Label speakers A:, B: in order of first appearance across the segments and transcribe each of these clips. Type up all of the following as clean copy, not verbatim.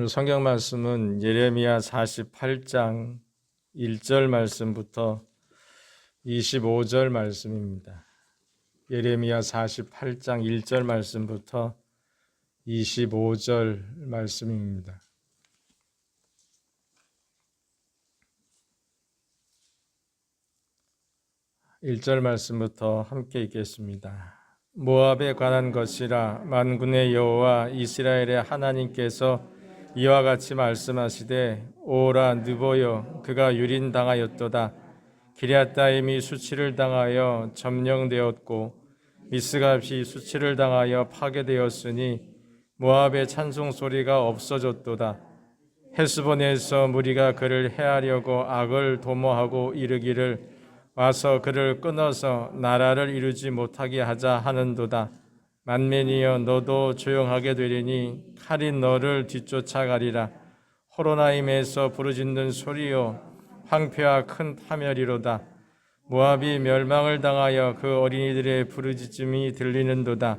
A: 오늘 성경 말씀은 예레미야 48장 1절 말씀부터 25절 말씀입니다. 예레미야 48장 1절 말씀부터 25절 말씀입니다. 1절 말씀부터 함께 읽겠습니다. 모압에 관한 것이라 만군의 여호와 이스라엘의 하나님께서 이와 같이 말씀하시되 오라 느보여 그가 유린당하였도다. 기럇다임이 수치를 당하여 점령되었고 미스갑이 수치를 당하여 파괴되었으니 모압의 찬송 소리가 없어졌도다. 헤스본에서 무리가 그를 해하려고 악을 도모하고 이르기를 와서 그를 끊어서 나라를 이루지 못하게 하자 하는도다. 만민이여 너도 조용하게 되리니 칼이 너를 뒤쫓아가리라. 호로나임에서 부르짖는 소리요 황폐와 큰 파멸이로다. 모압이 멸망을 당하여 그 어린이들의 부르짖음이 들리는도다.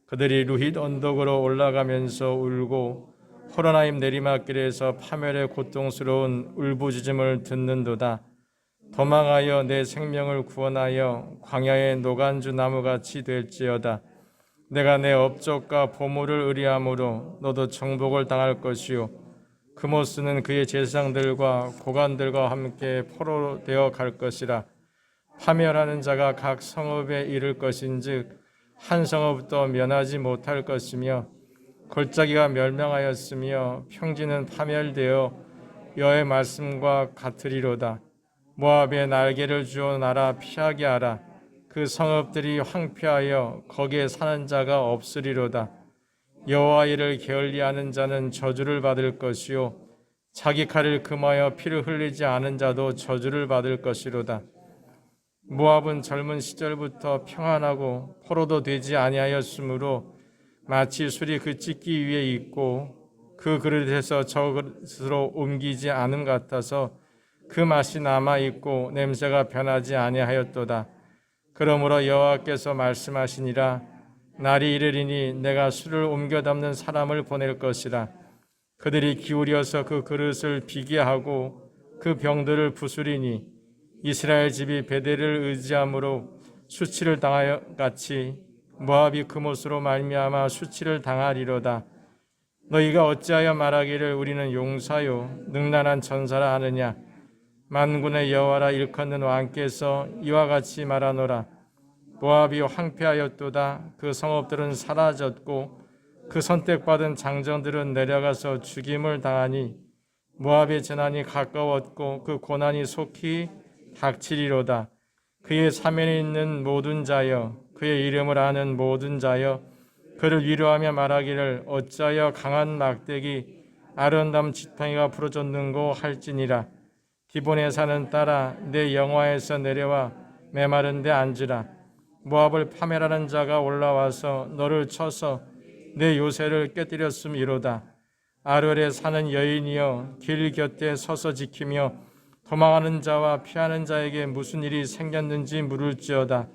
A: 그들이 루힛 언덕으로 올라가면서 울고 호로나임 내리막길에서 파멸의 고통스러운 울부짖음을 듣는도다. 도망하여 내 생명을 구원하여 광야의 노간주 나무같이 될지어다. 내가 내 업적과 보물을 의리함으로 너도 정복을 당할 것이요 그모스는 그의 제사장들과 고관들과 함께 포로되어 갈 것이라. 파멸하는 자가 각 성읍에 이를 것인즉 한 성읍도 면하지 못할 것이며 골짜기가 멸망하였으며 평지는 파멸되어 여호와의 말씀과 같으리로다. 모압에 날개를 주어 날아 피하게 하라. 그 성읍들이 황폐하여 거기에 사는 자가 없으리로다. 여호와 일을 게을리하는 자는 저주를 받을 것이요 자기 칼을 금하여 피를 흘리지 않은 자도 저주를 받을 것이로다. 모압은 젊은 시절부터 평안하고 포로도 되지 아니하였으므로 마치 술이 그 찢기 위에 있고 그 그릇에서 저 그릇으로 옮기지 않음 같아서 그 맛이 남아있고 냄새가 변하지 아니하였도다. 그러므로 여호와께서 말씀하시니라. 날이 이르리니 내가 술을 옮겨 담는 사람을 보낼 것이라. 그들이 기울여서 그 그릇을 비게 하고 그 병들을 부수리니 이스라엘 집이 베델을 의지함으로 수치를 당하여 같이 모압이 그못으로 말미암아 수치를 당하리로다. 너희가 어찌하여 말하기를 우리는 용사요 능란한 전사라 하느냐. 만군의 여호와라 일컫는 왕께서 이와 같이 말하노라. 모압이 황폐하였도다. 그 성읍들은 사라졌고 그 선택받은 장정들은 내려가서 죽임을 당하니 모압의 재난이 가까웠고 그 고난이 속히 닥치리로다. 그의 사면에 있는 모든 자여 그의 이름을 아는 모든 자여 그를 위로하며 말하기를 어찌하여 강한 막대기 아름다운 지팡이가 부러졌는고 할지니라. 기본에 사는 딸아 내 영화에서 내려와 메마른 데 앉으라. 모압을 파멸하는 자가 올라와서 너를 쳐서 내 요새를 깨뜨렸음이로다. 아르엘에 사는 여인이여 길 곁에 서서 지키며 도망하는 자와 피하는 자에게 무슨 일이 생겼는지 물을지어다.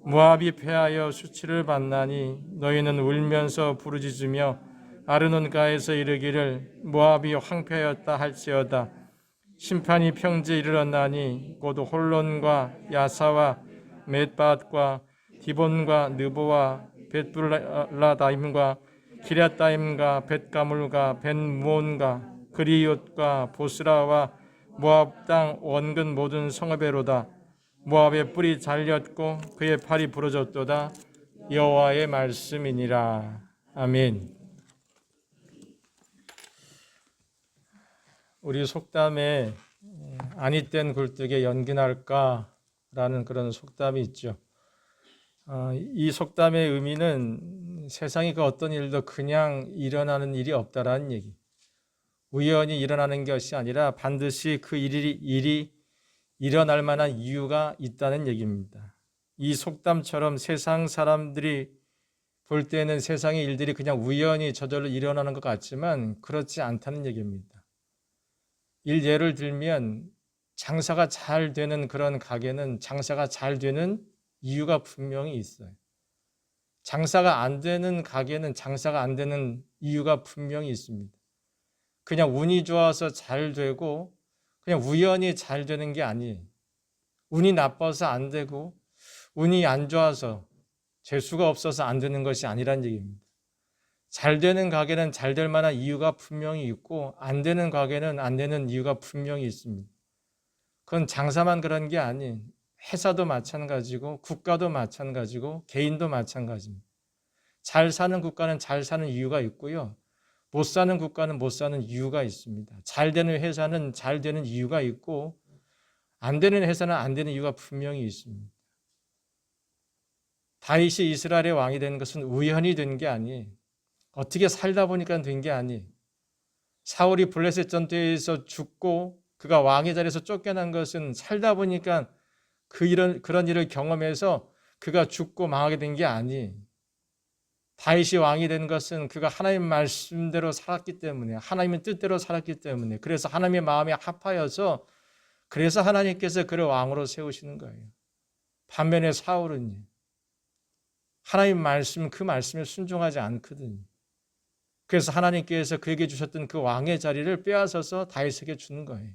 A: 모압이 패하여 수치를 받나니 너희는 울면서 부르짖으며 아르논가에서 이르기를 모압이 황폐하였다 할지어다. 심판이 평지에 이르렀나니 곧 홀론과 야사와 მეტ밭과 디본과 느보와 벳불라다임과 기럇다임과 벳가물과 벳무온과 그리옷과 보스라와 모압 땅 원근 모든 성읍에로다. 모압의 뿔이 잘렸고 그의 팔이 부러졌도다. 여호와의 말씀이니라. 아멘. 우리 속담에 아니 땐 굴뚝에 연기 날까라는 그런 속담이 있죠. 이 속담의 의미는 세상에 그 어떤 일도 그냥 일어나는 일이 없다라는 얘기. 우연히 일어나는 것이 아니라 반드시 그 일이 일어날 만한 이유가 있다는 얘기입니다. 이 속담처럼 세상 사람들이 볼 때는 세상의 일들이 그냥 우연히 저절로 일어나는 것 같지만 그렇지 않다는 얘기입니다. 예를 들면 장사가 잘 되는 그런 가게는 장사가 잘 되는 이유가 분명히 있어요. 장사가 안 되는 가게는 장사가 안 되는 이유가 분명히 있습니다. 그냥 운이 좋아서 잘 되고 그냥 우연히 잘 되는 게 아니에요. 운이 나빠서 안 되고 운이 안 좋아서 재수가 없어서 안 되는 것이 아니란 얘기입니다. 잘 되는 가게는 잘 될 만한 이유가 분명히 있고 안 되는 가게는 안 되는 이유가 분명히 있습니다. 그건 장사만 그런 게 아니에요. 회사도 마찬가지고 국가도 마찬가지고 개인도 마찬가지입니다. 잘 사는 국가는 잘 사는 이유가 있고요. 못 사는 국가는 못 사는 이유가 있습니다. 잘 되는 회사는 잘 되는 이유가 있고 안 되는 회사는 안 되는 이유가 분명히 있습니다. 다윗이 이스라엘의 왕이 된 것은 우연히 된 게 아니에요. 어떻게 살다 보니까 된 게 아니에요. 사울이 블레셋 전투에서 죽고 그가 왕의 자리에서 쫓겨난 것은 살다 보니까 그런 일을 경험해서 그가 죽고 망하게 된 게 아니에요. 다윗이 왕이 된 것은 그가 하나님 말씀대로 살았기 때문에, 하나님의 뜻대로 살았기 때문에, 그래서 하나님의 마음에 합하여서 그래서 하나님께서 그를 왕으로 세우시는 거예요. 반면에 사울은요, 하나님 말씀, 그 말씀에 순종하지 않거든요. 그래서 하나님께서 그에게 주셨던 그 왕의 자리를 빼앗아서 다윗에게 주는 거예요.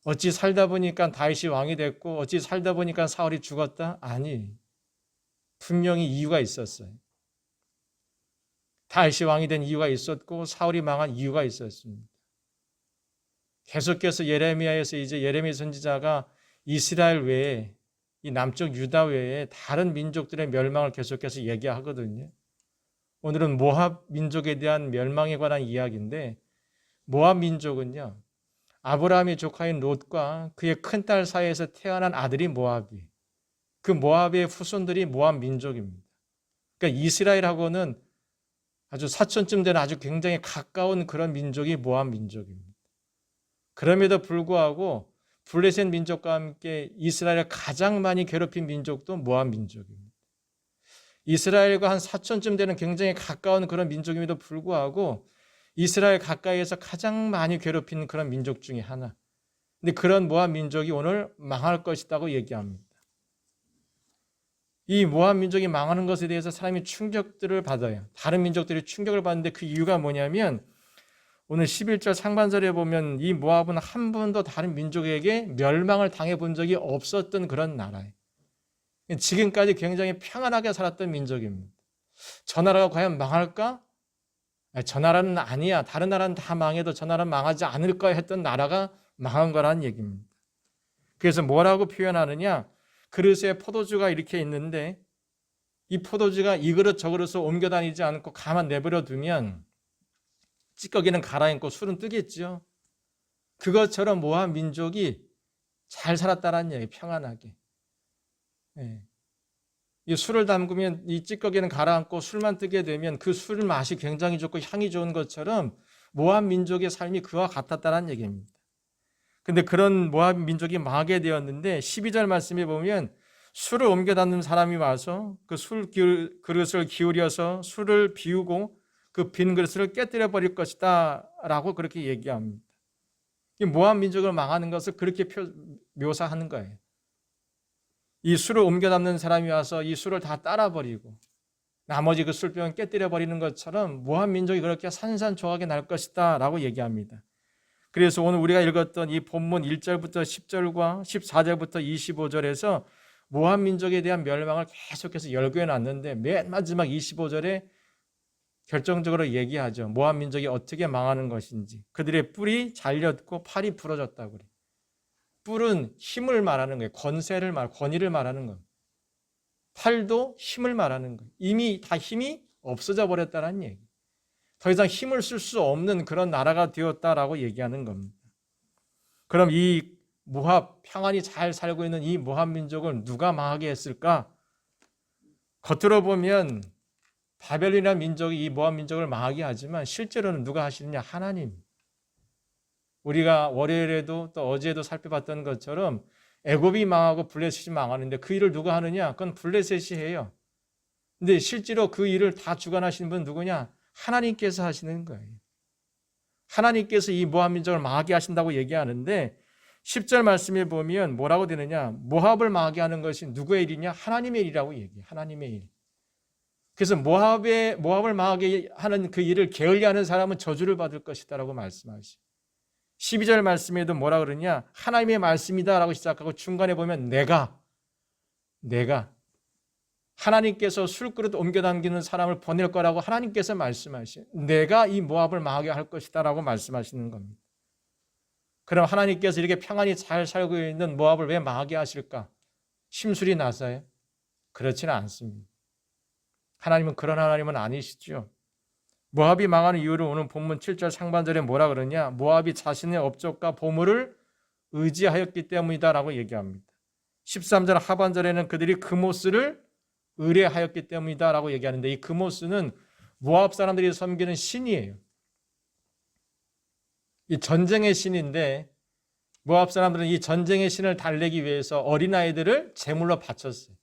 A: 어찌 살다 보니까 다윗이 왕이 됐고 어찌 살다 보니까 사울이 죽었다? 아니, 분명히 이유가 있었어요. 다윗이 왕이 된 이유가 있었고 사울이 망한 이유가 있었습니다. 계속해서 예레미야에서 이제 예레미야 선지자가 이스라엘 외에 이 남쪽 유다 외에 다른 민족들의 멸망을 계속해서 얘기하거든요. 오늘은 모압 민족에 대한 멸망에 관한 이야기인데 모압 민족은요. 아브라함의 조카인 롯과 그의 큰딸 사이에서 태어난 아들이 모압이 그 모압의 후손들이 모압 민족입니다. 그러니까 이스라엘하고는 아주 사촌쯤 되는 아주 굉장히 가까운 그런 민족이 모압 민족입니다. 그럼에도 불구하고 블레셋 민족과 함께 이스라엘을 가장 많이 괴롭힌 민족도 모압 민족입니다. 이스라엘과 한 사촌쯤 되는 굉장히 가까운 그런 민족임에도 불구하고 이스라엘 가까이에서 가장 많이 괴롭힌 그런 민족 중에 하나. 근데 그런 모압 민족이 오늘 망할 것이라고 얘기합니다. 이 모압 민족이 망하는 것에 대해서 사람이 충격들을 받아요. 다른 민족들이 충격을 받는데 그 이유가 뭐냐면 오늘 11절 상반절에 보면 이 모압은 한 번도 다른 민족에게 멸망을 당해본 적이 없었던 그런 나라예요. 지금까지 굉장히 평안하게 살았던 민족입니다. 저 나라가 과연 망할까? 저 나라는 아니야. 다른 나라는 다 망해도 저 나라는 망하지 않을 거야 했던 나라가 망한 거라는 얘기입니다. 그래서 뭐라고 표현하느냐? 그릇에 포도주가 이렇게 있는데 이 포도주가 이 그릇 저 그릇을 옮겨 다니지 않고 가만 내버려 두면 찌꺼기는 가라앉고 술은 뜨겠죠. 그것처럼 모압 민족이 잘 살았다는 얘기, 평안하게. 이 술을 담그면 이 찌꺼기는 가라앉고 술만 뜨게 되면 그 술 맛이 굉장히 좋고 향이 좋은 것처럼 모압 민족의 삶이 그와 같았다는 얘기입니다. 근데 그런 모압 민족이 망하게 되었는데 12절 말씀에 보면 술을 옮겨 담는 사람이 와서 그 술 그릇을 기울여서 술을 비우고 그 빈 그릇을 깨뜨려 버릴 것이다 라고 그렇게 얘기합니다. 이 모압 민족을 망하는 것을 그렇게 묘사하는 거예요. 이 술을 옮겨 담는 사람이 와서 이 술을 다 따라 버리고 나머지 그 술병을 깨뜨려 버리는 것처럼 모압 민족이 그렇게 산산조각이 날 것이다 라고 얘기합니다. 그래서 오늘 우리가 읽었던 이 본문 1절부터 10절과 14절부터 25절에서 모압 민족에 대한 멸망을 계속해서 열거해 놨는데 맨 마지막 25절에 결정적으로 얘기하죠. 모압 민족이 어떻게 망하는 것인지. 그들의 뿔이 잘렸고 팔이 부러졌다고 그래요. 뿔은 힘을 말하는 거예요. 권위를 말하는 거예요. 팔도 힘을 말하는 거예요. 이미 다 힘이 없어져 버렸다는 얘기. 더 이상 힘을 쓸 수 없는 그런 나라가 되었다라고 얘기하는 겁니다. 그럼 이 모압, 평안히 잘 살고 있는 이 모압 민족을 누가 망하게 했을까? 겉으로 보면 바벨론이라는 민족이 이 모압 민족을 망하게 하지만 실제로는 누가 하시느냐? 하나님. 우리가 월요일에도 또 어제도 살펴봤던 것처럼 애굽이 망하고 블레셋이 망하는데 그 일을 누가 하느냐? 그건 블레셋이 해요. 근데 실제로 그 일을 다 주관하시는 분은 누구냐? 하나님께서 하시는 거예요. 하나님께서 이 모압 민족을 망하게 하신다고 얘기하는데 10절 말씀에 보면 뭐라고 되느냐? 모압을 망하게 하는 것이 누구의 일이냐? 하나님의 일이라고 얘기해요. 하나님의 일. 그래서 모압을 망하게 하는 그 일을 게을리하는 사람은 저주를 받을 것이다라고 말씀하시. 12절 말씀에도 뭐라 그러냐? 하나님의 말씀이다라고 시작하고 중간에 보면 내가 하나님께서 술그릇 옮겨 당기는 사람을 보낼 거라고 하나님께서 말씀하시. 내가 이 모압을 망하게 할 것이다라고 말씀하시는 겁니다. 그럼 하나님께서 이렇게 평안히 잘 살고 있는 모압을 왜 망하게 하실까? 심술이 나서요? 그렇지는 않습니다. 하나님은 그런 하나님은 아니시죠. 모압이 망하는 이유를 오늘 본문 7절 상반절에 뭐라 그러냐? 모압이 자신의 업적과 보물을 의지하였기 때문이다라고 얘기합니다. 13절 하반절에는 그들이 그모스를 의뢰하였기 때문이다라고 얘기하는데 이 그모스는 모압 사람들이 섬기는 신이에요. 이 전쟁의 신인데 모압 사람들은 이 전쟁의 신을 달래기 위해서 어린아이들을 제물로 바쳤어요.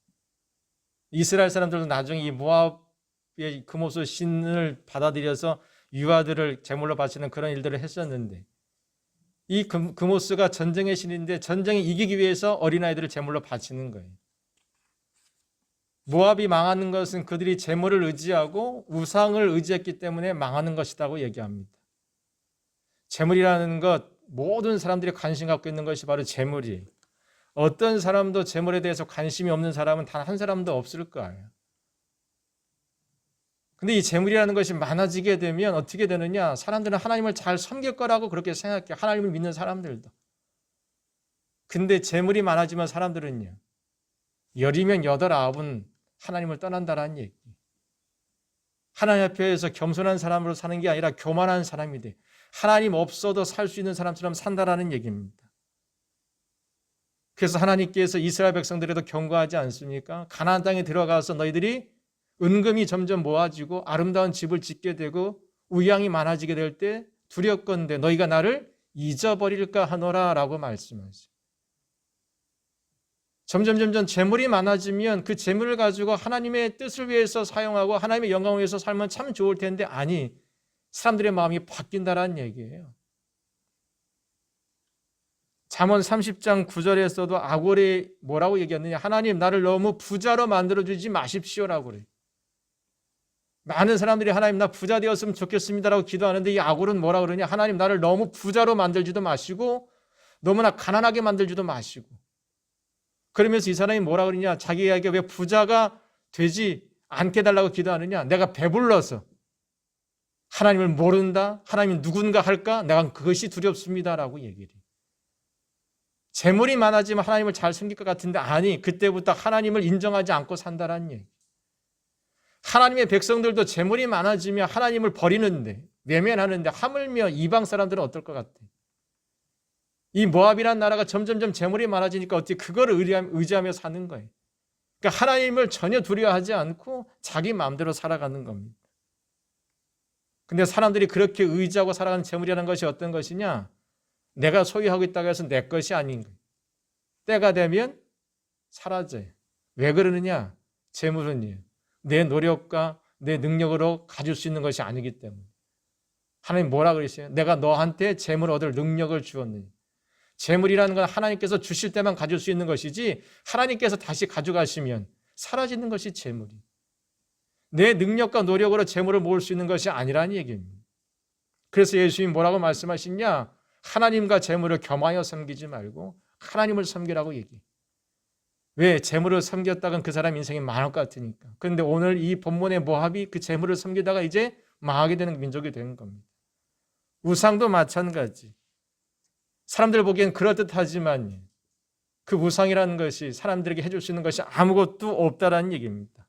A: 이스라엘 사람들도 나중에 이 모압의 그모스 신을 받아들여서 유아들을 제물로 바치는 그런 일들을 했었는데 이 그모스가 전쟁의 신인데 전쟁에 이기기 위해서 어린아이들을 제물로 바치는 거예요. 모압이 망하는 것은 그들이 제물을 의지하고 우상을 의지했기 때문에 망하는 것이라고 얘기합니다. 제물이라는 것 모든 사람들이 관심 갖고 있는 것이 바로 제물이에요. 어떤 사람도 제물에 대해서 관심이 없는 사람은 단 한 사람도 없을 거예요. 근데 이 제물이라는 것이 많아지게 되면 어떻게 되느냐? 사람들은 하나님을 잘 섬길 거라고 그렇게 생각해요. 하나님을 믿는 사람들도. 근데 제물이 많아지면 사람들은요. 10이면 8, 9은 하나님을 떠난다라는 얘기. 하나님 앞에서 겸손한 사람으로 사는 게 아니라 교만한 사람이 돼. 하나님 없어도 살 수 있는 사람처럼 산다라는 얘기입니다. 그래서 하나님께서 이스라엘 백성들에도 경고하지 않습니까? 가나안 땅에 들어가서 너희들이 은금이 점점 모아지고 아름다운 집을 짓게 되고 우양이 많아지게 될 때 두렵건대 너희가 나를 잊어버릴까 하노라 라고 말씀하시죠. 점점 재물이 많아지면 그 재물을 가지고 하나님의 뜻을 위해서 사용하고 하나님의 영광을 위해서 살면 참 좋을 텐데 아니 사람들의 마음이 바뀐다라는 얘기예요. 잠언 30장 9절에서도 아골이 뭐라고 얘기했느냐? 하나님 나를 너무 부자로 만들어주지 마십시오라고 그래요. 많은 사람들이 하나님 나 부자 되었으면 좋겠습니다라고 기도하는데 이 아골은 뭐라 그러냐? 하나님 나를 너무 부자로 만들지도 마시고 너무나 가난하게 만들지도 마시고 그러면서 이 사람이 뭐라 그러냐? 자기에게 왜 부자가 되지 않게 달라고 기도하느냐? 내가 배불러서 하나님을 모른다? 하나님이 누군가 할까? 내가 그것이 두렵습니다라고 얘기를 해요. 재물이 많아지면 하나님을 잘 섬길 것 같은데 아니 그때부터 하나님을 인정하지 않고 산다라는 얘기. 하나님의 백성들도 재물이 많아지면 하나님을 버리는데 외면하는데 하물며 이방 사람들은 어떨 것 같아? 이 모압이라는 나라가 점점 재물이 많아지니까 어떻게 그거를 의지하며 사는 거예요. 그러니까 하나님을 전혀 두려워하지 않고 자기 마음대로 살아가는 겁니다. 근데 사람들이 그렇게 의지하고 살아가는 재물이라는 것이 어떤 것이냐? 내가 소유하고 있다고 해서 내 것이 아닌 거예요. 때가 되면 사라져요. 왜 그러느냐? 재물은요. 내 노력과 내 능력으로 가질 수 있는 것이 아니기 때문에. 하나님 뭐라 그러세요? 내가 너한테 재물 얻을 능력을 주었느니. 재물이라는 건 하나님께서 주실 때만 가질 수 있는 것이지 하나님께서 다시 가져가시면 사라지는 것이 재물이. 내 능력과 노력으로 재물을 모을 수 있는 것이 아니라는 얘기입니다. 그래서 예수님이 뭐라고 말씀하시냐? 하나님과 재물을 겸하여 섬기지 말고 하나님을 섬기라고 얘기해요. 왜? 재물을 섬겼다간 그 사람 인생이 망할 것 같으니까. 그런데 오늘 이 본문의 모압이 그 재물을 섬기다가 이제 망하게 되는 민족이 된 겁니다. 우상도 마찬가지. 사람들 보기엔 그럴듯하지만 그 우상이라는 것이 사람들에게 해줄 수 있는 것이 아무것도 없다라는 얘기입니다.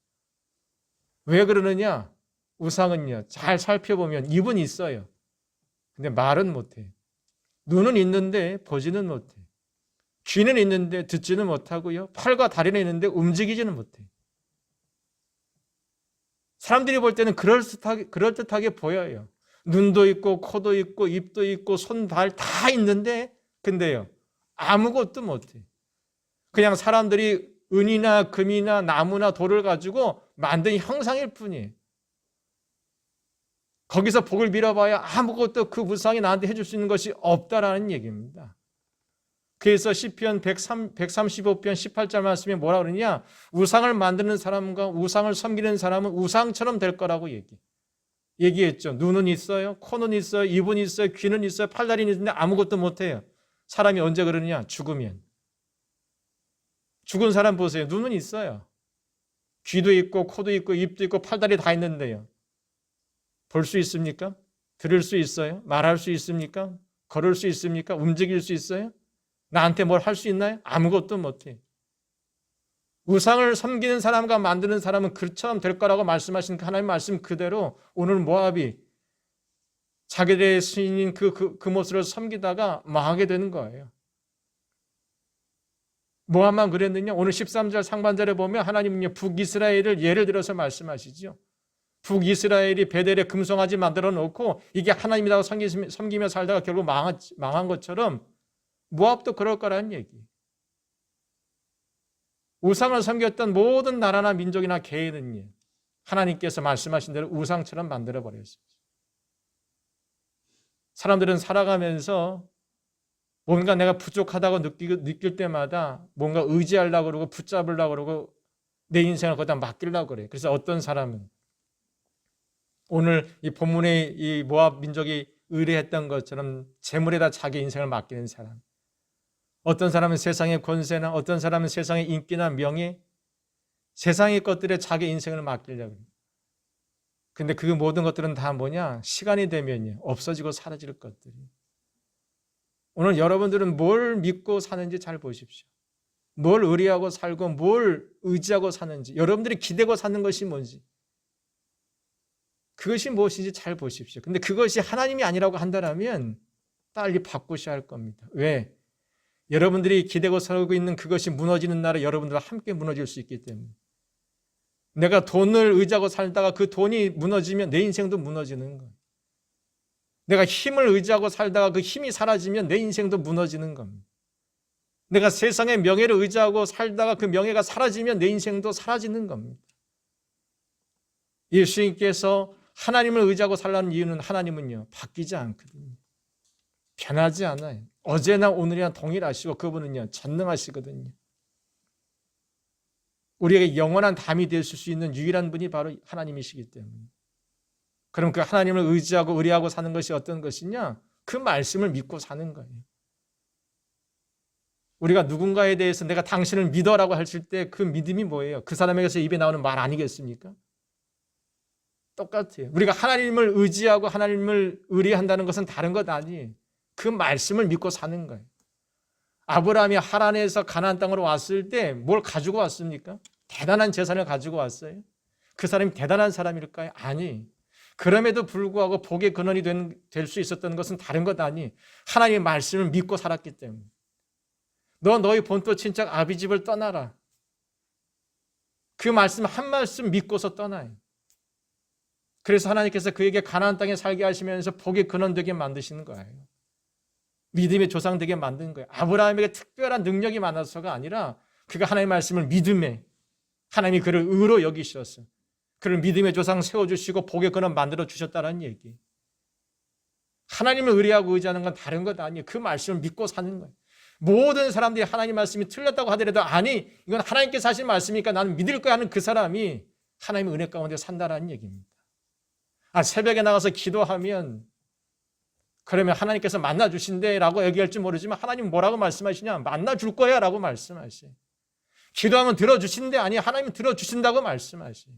A: 왜 그러느냐? 우상은요. 잘 살펴보면 입은 있어요. 근데 말은 못해요. 눈은 있는데 보지는 못해요. 귀는 있는데 듣지는 못하고요. 팔과 다리는 있는데 움직이지는 못해요. 사람들이 볼 때는 그럴듯하게 보여요. 눈도 있고 코도 있고 입도 있고 손, 발 다 있는데 근데요. 아무것도 못해요. 그냥 사람들이 은이나 금이나 나무나 돌을 가지고 만든 형상일 뿐이에요. 거기서 복을 빌어봐야 아무것도 그 우상이 나한테 해줄 수 있는 것이 없다라는 얘기입니다. 그래서 시편 135편 18절 말씀에 뭐라 그러냐? 우상을 만드는 사람과 우상을 섬기는 사람은 우상처럼 될 거라고 얘기했죠. 눈은 있어요, 코는 있어요, 입은 있어요, 귀는 있어요, 팔다리는 있는데 아무것도 못해요. 사람이 언제 그러느냐? 죽으면. 죽은 사람 보세요. 눈은 있어요. 귀도 있고 코도 있고 입도 있고 팔다리 다 있는데요. 볼 수 있습니까? 들을 수 있어요? 말할 수 있습니까? 걸을 수 있습니까? 움직일 수 있어요? 나한테 뭘 할 수 있나요? 아무것도 못해. 우상을 섬기는 사람과 만드는 사람은 그처럼 될 거라고 말씀하신 하나님 말씀 그대로 오늘 모압이 자기들의 신인 그 모습을 섬기다가 망하게 되는 거예요. 모압만 그랬느냐? 오늘 13절 상반절에 보면 하나님은요, 북이스라엘을 예를 들어서 말씀하시죠. 북이스라엘이 베델에 금송아지 만들어 놓고 이게 하나님이라고 섬기며 살다가 결국 망한 것처럼 모압도 그럴 거라는 얘기. 우상을 섬겼던 모든 나라나 민족이나 개인은요, 하나님께서 말씀하신 대로 우상처럼 만들어버렸어요. 사람들은 살아가면서 뭔가 내가 부족하다고 느낄 때마다 뭔가 의지하려고 그러고 붙잡으려고 그러고 내 인생을 거기다 맡기려고 그래요. 그래서 어떤 사람은 오늘 이 본문의 이 모압 민족이 의뢰했던 것처럼 재물에다 자기 인생을 맡기는 사람, 어떤 사람은 세상의 권세나 어떤 사람은 세상의 인기나 명예, 세상의 것들에 자기 인생을 맡기려고 해요. 근데 그 모든 것들은 다 뭐냐? 시간이 되면요, 없어지고 사라질 것들이. 오늘 여러분들은 뭘 믿고 사는지 잘 보십시오. 뭘 의뢰하고 살고 뭘 의지하고 사는지, 여러분들이 기대고 사는 것이 뭔지, 그것이 무엇인지 잘 보십시오. 근데 그것이 하나님이 아니라고 한다면 빨리 바꾸셔야 할 겁니다. 왜? 여러분들이 기대고 살고 있는 그것이 무너지는 날에 여러분들과 함께 무너질 수 있기 때문에. 내가 돈을 의지하고 살다가 그 돈이 무너지면 내 인생도 무너지는 거예요. 내가 힘을 의지하고 살다가 그 힘이 사라지면 내 인생도 무너지는 겁니다. 내가 세상의 명예를 의지하고 살다가 그 명예가 사라지면 내 인생도 사라지는 겁니다. 예수님께서 하나님을 의지하고 살라는 이유는 하나님은요, 바뀌지 않거든요. 변하지 않아요. 어제나 오늘이나 동일하시고 그분은요, 전능하시거든요. 우리에게 영원한 담이 되실 수 있는 유일한 분이 바로 하나님이시기 때문에. 그럼 그 하나님을 의지하고 의뢰하고 사는 것이 어떤 것이냐? 그 말씀을 믿고 사는 거예요. 우리가 누군가에 대해서 내가 당신을 믿어라고 하실 때 그 믿음이 뭐예요? 그 사람에게서 입에 나오는 말 아니겠습니까? 똑같아요. 우리가 하나님을 의지하고 하나님을 의뢰한다는 것은 다른 것 아니에요. 그 말씀을 믿고 사는 거예요. 아브라함이 하란에서 가나안 땅으로 왔을 때 뭘 가지고 왔습니까? 대단한 재산을 가지고 왔어요. 그 사람이 대단한 사람일까요? 아니. 그럼에도 불구하고 복의 근원이 될 수 있었던 것은 다른 것 아니. 하나님의 말씀을 믿고 살았기 때문에. 너 너희 본토 친척 아비집을 떠나라. 그 말씀 한 말씀 믿고서 떠나요. 그래서 하나님께서 그에게 가나안 땅에 살게 하시면서 복의 근원 되게 만드시는 거예요. 믿음의 조상 되게 만든 거예요. 아브라함에게 특별한 능력이 많아서가 아니라 그가 하나님의 말씀을 믿음에 하나님이 그를 의로 여기셨어요. 그를 믿음의 조상 세워주시고 복의 근원 만들어 주셨다는 얘기. 하나님을 의뢰하고 의지하는 건 다른 것 아니에요. 그 말씀을 믿고 사는 거예요. 모든 사람들이 하나님 말씀이 틀렸다고 하더라도 아니 이건 하나님께서 하신 말씀이니까 나는 믿을 거야 하는 그 사람이 하나님의 은혜 가운데 산다라는 얘기입니다. 새벽에 나가서 기도하면 그러면 하나님께서 만나주신대 라고 얘기할지 모르지만 하나님 뭐라고 말씀하시냐? 만나줄 거야 라고 말씀하세요. 기도하면 들어주신대 아니 하나님은 들어주신다고 말씀하세요.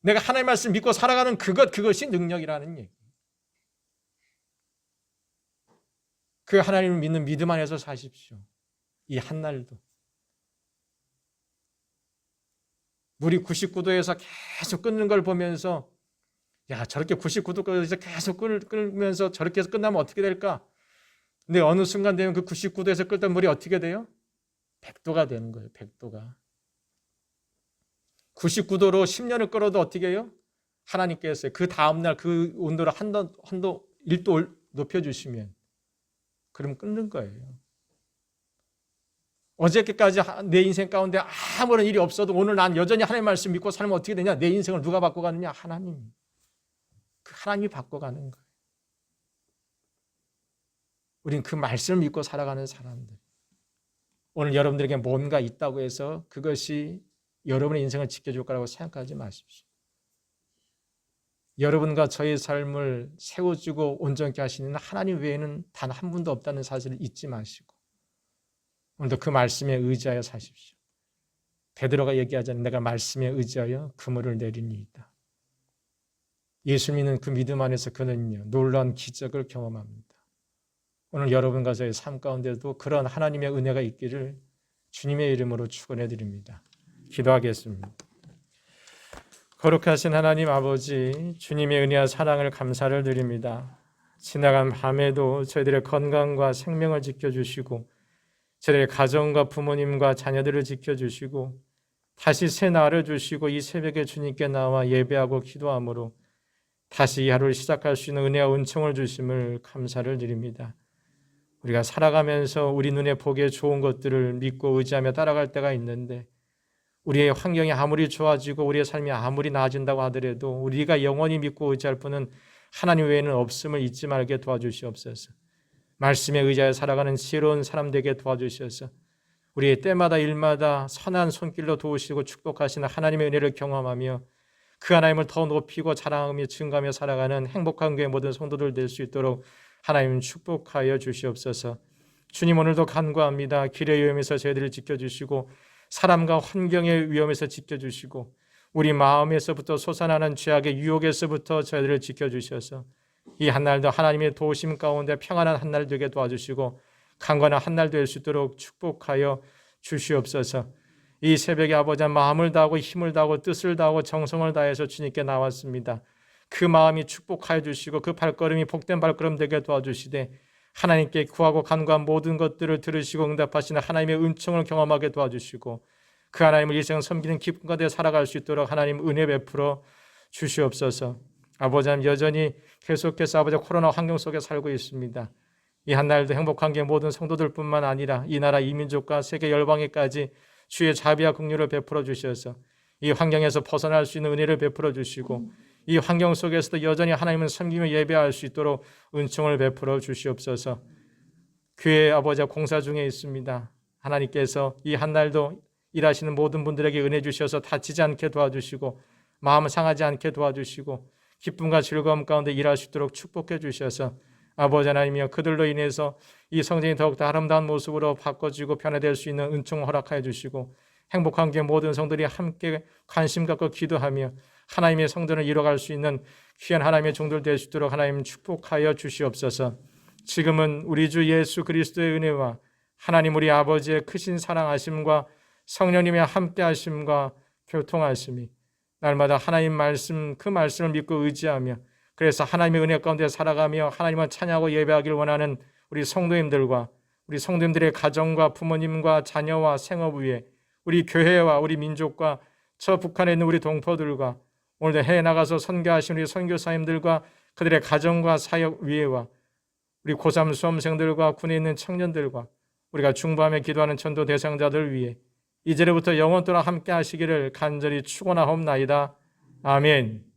A: 내가 하나님 말씀 믿고 살아가는 그것이 능력이라는 얘기. 그 하나님을 믿는 믿음 안에서 사십시오. 이 한날도. 물이 99도에서 계속 끓는 걸 보면서 야 저렇게 99도에서 계속 끓으면서 저렇게 해서 끝나면 어떻게 될까? 근데 어느 순간 되면 그 99도에서 끓던 물이 어떻게 돼요? 100도가 되는 거예요. 100도가. 99도로 10년을 끓어도 어떻게 해요? 하나님께서 그 다음날 그 온도를 한도 1도 높여주시면 그럼 끓는 거예요. 어저께까지 내 인생 가운데 아무런 일이 없어도 오늘 난 여전히 하나님 말씀 믿고 살면 어떻게 되냐? 내 인생을 누가 바꿔가느냐? 하나님. 그 하나님이 바꿔가는 거예요. 우린 그 말씀을 믿고 살아가는 사람들. 오늘 여러분들에게 뭔가 있다고 해서 그것이 여러분의 인생을 지켜줄 거라고 생각하지 마십시오. 여러분과 저의 삶을 세워주고 온전케 하시는 하나님 외에는 단 한 분도 없다는 사실을 잊지 마시고 오늘도 그 말씀에 의지하여 사십시오. 베드로가 얘기하자면 내가 말씀에 의지하여 그물을 내리니이다. 예수 믿는 그 믿음 안에서 그는요 놀라운 기적을 경험합니다. 오늘 여러분과 저의 삶 가운데도 그런 하나님의 은혜가 있기를 주님의 이름으로 축원해 드립니다. 기도하겠습니다. 거룩하신 하나님 아버지, 주님의 은혜와 사랑을 감사를 드립니다. 지나간 밤에도 저희들의 건강과 생명을 지켜주시고 저희들의 가정과 부모님과 자녀들을 지켜주시고 다시 새 날을 주시고 이 새벽에 주님께 나와 예배하고 기도함으로 다시 이 하루를 시작할 수 있는 은혜와 은총을 주심을 감사를 드립니다. 우리가 살아가면서 우리 눈에 보기에 좋은 것들을 믿고 의지하며 따라갈 때가 있는데 우리의 환경이 아무리 좋아지고 우리의 삶이 아무리 나아진다고 하더라도 우리가 영원히 믿고 의지할 분은 하나님 외에는 없음을 잊지 말게 도와주시옵소서. 말씀에 의지하여 살아가는 지혜로운 사람 되게 도와주셔서 우리의 때마다 일마다 선한 손길로 도우시고 축복하시는 하나님의 은혜를 경험하며 그 하나님을 더 높이고 자랑하며 증거하며 살아가는 행복한 교회 모든 성도들 될 수 있도록 하나님 축복하여 주시옵소서. 주님 오늘도 간구합니다. 길의 위험에서 저희들을 지켜주시고 사람과 환경의 위험에서 지켜주시고 우리 마음에서부터 솟아나는 죄악의 유혹에서부터 저희들을 지켜주셔서 이 한날도 하나님의 도우심 가운데 평안한 한날 되게 도와주시고 강건한 한날 될 수 있도록 축복하여 주시옵소서. 이 새벽에 아버지 마음을 다하고 힘을 다하고 뜻을 다하고 정성을 다해서 주님께 나왔습니다. 그 마음이 축복하여 주시고 그 발걸음이 복된 발걸음 되게 도와주시되 하나님께 구하고 간구한 모든 것들을 들으시고 응답하시는 하나님의 은총을 경험하게 도와주시고 그 하나님을 일생 섬기는 기쁨 가운데 살아갈 수 있도록 하나님 은혜 베풀어 주시옵소서. 아버지 여전히 계속해서 아버지 코로나 환경 속에 살고 있습니다. 이 한날도 행복한 게 모든 성도들뿐만 아니라 이 나라 이 민족과 세계 열방에까지 주의 자비와 긍휼을 베풀어 주셔서 이 환경에서 벗어날 수 있는 은혜를 베풀어 주시고 이 환경 속에서도 여전히 하나님을 섬기며 예배할 수 있도록 은총을 베풀어 주시옵소서. 교회 아버지와 공사 중에 있습니다. 하나님께서 이 한날도 일하시는 모든 분들에게 은혜 주셔서 다치지 않게 도와주시고 마음 상하지 않게 도와주시고 기쁨과 즐거움 가운데 일할 수 있도록 축복해 주셔서 아버지 하나님이여 그들로 인해서 이 성전이 더욱더 아름다운 모습으로 바꿔지고 변화될 수 있는 은총을 허락하여 주시고 행복한 게 모든 성들이 함께 관심 갖고 기도하며 하나님의 성전을 이뤄갈 수 있는 귀한 하나님의 종들 될 수 있도록 하나님 축복하여 주시옵소서. 지금은 우리 주 예수 그리스도의 은혜와 하나님 우리 아버지의 크신 사랑하심과 성령님의 함께하심과 교통하심이 날마다 하나님 말씀 그 말씀을 믿고 의지하며 그래서 하나님의 은혜 가운데 살아가며 하나님을 찬양하고 예배하기를 원하는 우리 성도님들과 우리 성도님들의 가정과 부모님과 자녀와 생업 위에 우리 교회와 우리 민족과 저 북한에 있는 우리 동포들과 오늘도 해외 나가서 선교하신 우리 선교사님들과 그들의 가정과 사역 위에와 우리 고3 수험생들과 군에 있는 청년들과 우리가 중보하며 기도하는 전도 대상자들 위해 이제부터 영원토록 함께 하시기를 간절히 축원하옵나이다. 아멘.